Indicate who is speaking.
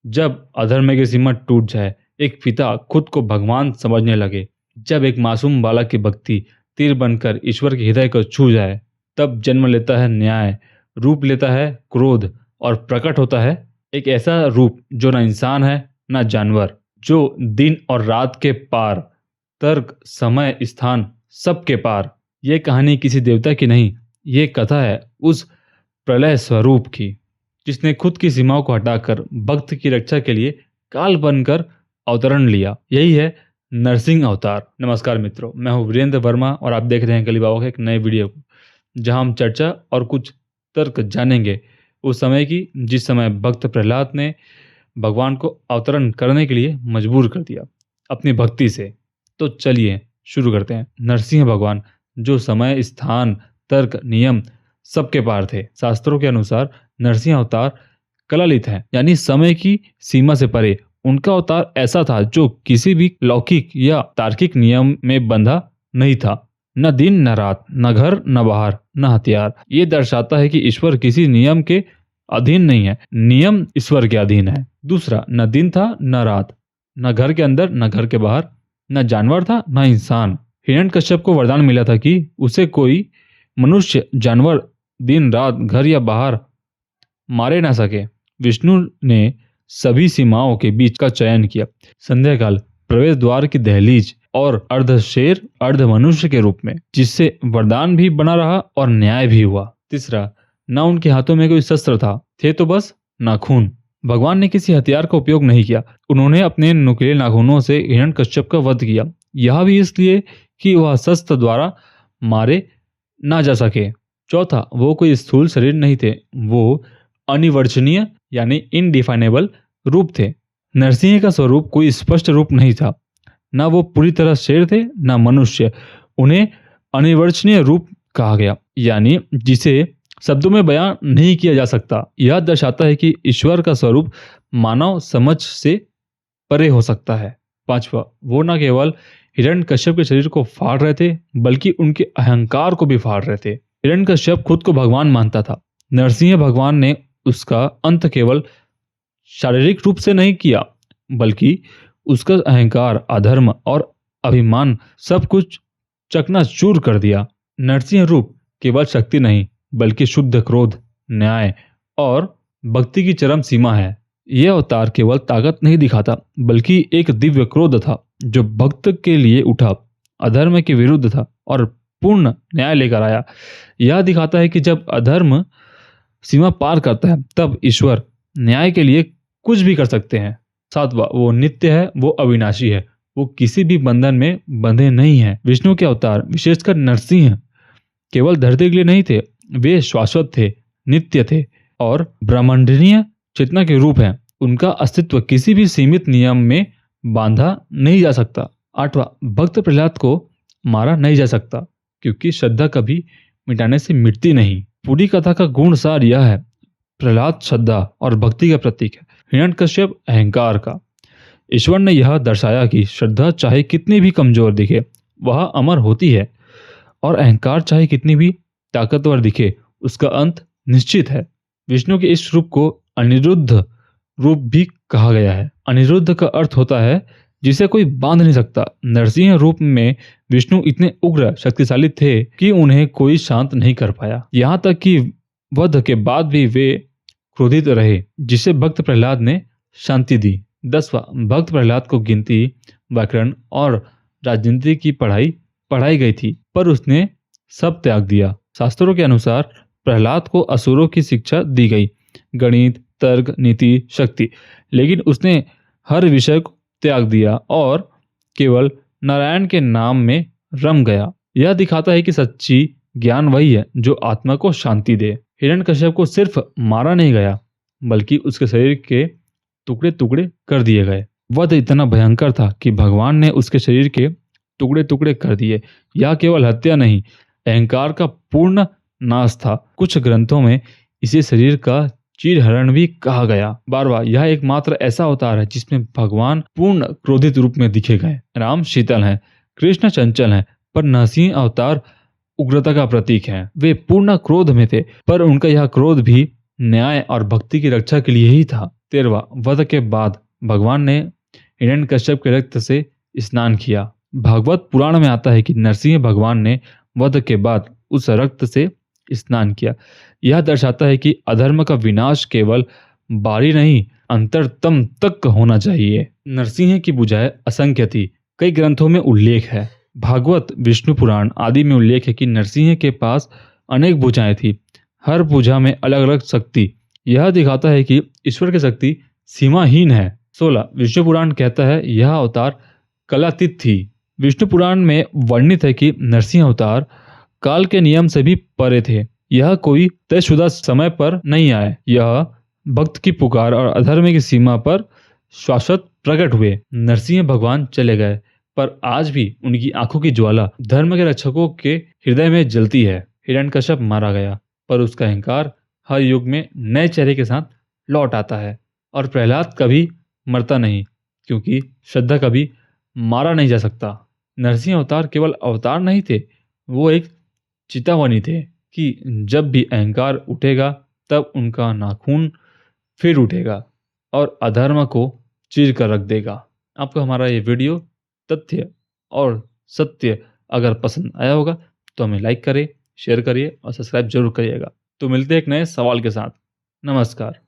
Speaker 1: जब अधर्म की सीमा टूट जाए, एक पिता खुद को भगवान समझने लगे, जब एक मासूम बालक की भक्ति तीर बनकर ईश्वर के हृदय को छू जाए, तब जन्म लेता है न्याय, रूप लेता है क्रोध और प्रकट होता है एक ऐसा रूप जो न इंसान है न जानवर, जो दिन और रात के पार, तर्क, समय, स्थान सबके पार। यह कहानी किसी देवता की नहीं, ये कथा है उस प्रलय स्वरूप की, जिसने खुद की सीमाओं को हटाकर भक्त की रक्षा के लिए काल बनकर अवतरण लिया। यही है नरसिंह अवतार। नमस्कार मित्रों, मैं हूँ वीरेंद्र वर्मा और आप देख रहे हैं कली बाबा के एक नए वीडियो को, जहां हम चर्चा और कुछ तर्क जानेंगे उस समय की जिस समय भक्त प्रहलाद ने भगवान को अवतरण करने के लिए मजबूर कर दिया अपनी भक्ति से। तो चलिए शुरू करते हैं। नरसिंह भगवान जो समय, स्थान, तर्क, नियम सबके पार थे। शास्त्रों के अनुसार नरसिंह अवतार कलालित है, यानी समय की सीमा से परे। उनका अवतार ऐसा था जो किसी भी लौकिक या तार्किक नियम में बंधा नहीं था। न दिन न रात, न घर न बाहर, न हथियार। ये दर्शाता है कि ईश्वर किसी नियम के अधीन नहीं है, नियम ईश्वर के अधीन है। दूसरा, न दिन था न रात, न घर के अंदर न घर के बाहर, न जानवर था न इंसान। हिरण्यकश्यप को वरदान मिला था कि उसे कोई मनुष्य, जानवर दिन रात, घर या बाहर मारे ना सके। विष्णु ने सभी सीमाओं के बीच का चयन किया। संध्याकाल प्रवेश द्वार की दहलीज और अर्ध शेर अर्ध मनुष्य के रूप में, जिससे वरदान भी बना रहा और न्याय भी हुआ। तीसरा, न उनके हाथों में कोई शस्त्र था, थे तो बस नाखून। भगवान ने किसी हथियार का उपयोग नहीं किया। उन्होंने अपने नुकीले नाखूनों से हिरण्यकश्यप का वध किया। यह भी इसलिए कि वह शस्त्र द्वारा मारे ना जा सके। चौथा, वो कोई स्थूल शरीर नहीं थे, वो अनिवर्चनीय यानी इनडिफाइनेबल रूप थे। नरसिंह का स्वरूप कोई स्पष्ट रूप नहीं था, ना वो पूरी तरह शेर थे ना मनुष्य। उन्हें अनिवर्चनीय रूप कहा गया, यानी जिसे शब्दों में बयान नहीं किया जा सकता। यह दर्शाता है कि ईश्वर का स्वरूप मानव समझ से परे हो सकता है। पांचवा, वो न केवल हिरण्यकश्यप के शरीर को फाड़ रहे थे, बल्कि उनके अहंकार को भी फाड़ रहे थे। हिरण्यकश्यप खुद को भगवान मानता था। नरसिंह भगवान ने उसका अंत केवल शारीरिक रूप से नहीं किया, बल्कि उसका अहंकार, अधर्म और अभिमान सब कुछ चकनाचूर कर दिया। नरसिंह रूप केवल शक्ति नहीं, बल्कि शुद्ध क्रोध, न्याय और भक्ति की चरम सीमा है। यह अवतार केवल ताकत नहीं दिखाता, बल्कि एक दिव्य क्रोध था जो भक्त के लिए उठा, अधर्म के विरुद्ध था और पूर्ण न्याय लेकर आया। यह दिखाता है कि जब अधर्म सीमा पार करता है, तब ईश्वर न्याय के लिए कुछ भी कर सकते हैं। सातवां, वो नित्य है, वो अविनाशी है, वो किसी भी बंधन में बंधे नहीं है। विष्णु के अवतार, विशेषकर नरसिंह, केवल धरती के लिए नहीं थे, वे शाश्वत थे, नित्य थे और ब्रह्मांडीय चेतना के रूप हैं। उनका अस्तित्व किसी भी सीमित नियम में बांधा नहीं जा सकता। आठवां, भक्त प्रहलाद को मारा नहीं जा सकता, क्योंकि श्रद्धा कभी मिटाने से मिटती नहीं। पूरी कथा का गुण सार यह है, प्रहलाद श्रद्धा और भक्ति का प्रतीक है, हिरण्यकश्यप अहंकार का। ईश्वर ने यह दर्शाया कि श्रद्धा चाहे कितनी भी कमजोर दिखे, वह अमर होती है, और अहंकार चाहे कितनी भी ताकतवर दिखे, उसका अंत निश्चित है। विष्णु के इस रूप को अनिरुद्ध रूप भी कहा गया है। अनिरुद्ध का अर्थ होता है जिसे कोई बांध नहीं सकता। नरसिंह रूप में विष्णु इतने उग्र शक्तिशाली थे कि उन्हें कोई शांत नहीं कर पाया। यहाँ तक कि वध के बाद भी वे क्रोधित रहे, जिसे भक्त प्रहलाद ने शांति दी। 10वां, भक्त प्रहलाद को गिनती, व्याकरण और राजनीति की पढ़ाई गई थी, पर उसने सब त्याग दिया। शास्त्रों के अनुसार प्रहलाद को असुरों की शिक्षा दी गई, गणित, तर्क, नीति, शक्ति, लेकिन उसने हर विषय को त्याग दिया और केवल नारायण के नाम में रम गया। यह दिखाता है कि सच्ची ज्ञान वही है जो आत्मा को शांति दे। हिरण्यकश्यप को सिर्फ मारा नहीं गया, बल्कि उसके शरीर के टुकड़े टुकड़े कर दिए गए। वध इतना भयंकर था कि भगवान ने उसके शरीर के टुकड़े टुकड़े कर दिए। यह केवल हत्या नहीं, अहंकार का पूर्ण नाश था। कुछ ग्रंथों में इसे शरीर का चीरहरण भी कहा गया। 12वां, यह एकमात्र ऐसा अवतार है जिसमें भगवान पूर्ण क्रोधित रूप में दिखे गए। राम शीतल हैं, कृष्ण चंचल हैं, पर नरसिंह अवतार उग्रता का प्रतीक है। वे पूर्ण क्रोध में थे, पर उनका यह क्रोध भी न्याय और भक्ति की रक्षा के लिए ही था। 13वां, वध के बाद भगवान ने हिरण्यकश्यप के रक्त से स्नान किया। भागवत पुराण में आता है कि नरसिंह भगवान ने वध के बाद उस रक्त से स्नान किया। यह दर्शाता है कि अधर्म का विनाश केवल बारी नहीं, अंतरतम तक होना चाहिए। नरसिंह की भुजाएं असंख्य थी, कई ग्रंथों में उल्लेख है। भागवत, विष्णु पुराण आदि में उल्लेख है कि नरसिंह के पास अनेक भुजाएं थी, हर भुजा में अलग अलग शक्ति। यह दिखाता है कि ईश्वर की शक्ति सीमाहीन है। 16, विष्णु पुराण कहता है यह अवतार कलातीत थी। विष्णु पुराण में वर्णित है कि नरसिंह अवतार काल के नियम से भी परे थे। यह कोई तयशुदा समय पर नहीं आए, यह भक्त की पुकार और अधर्म की सीमा पर शाश्वत प्रकट हुए। नरसिंह भगवान चले गए, पर आज भी उनकी आंखों की ज्वाला धर्म के रक्षकों के हृदय में जलती है। हिरण्यकश्यप मारा गया, पर उसका अहंकार हर युग में नए चेहरे के साथ लौट आता है। और प्रहलाद कभी मरता नहीं, क्योंकि श्रद्धा कभी मारा नहीं जा सकता। नरसिंह अवतार केवल अवतार नहीं थे, वो एक चेतावनी थे कि जब भी अहंकार उठेगा तब उनका नाखून फिर उठेगा और अधर्म को चीर कर रख देगा। आपको हमारा ये वीडियो तथ्य और सत्य अगर पसंद आया होगा तो हमें लाइक करें, शेयर करिए और सब्सक्राइब जरूर करिएगा। तो मिलते हैं एक नए सवाल के साथ। नमस्कार।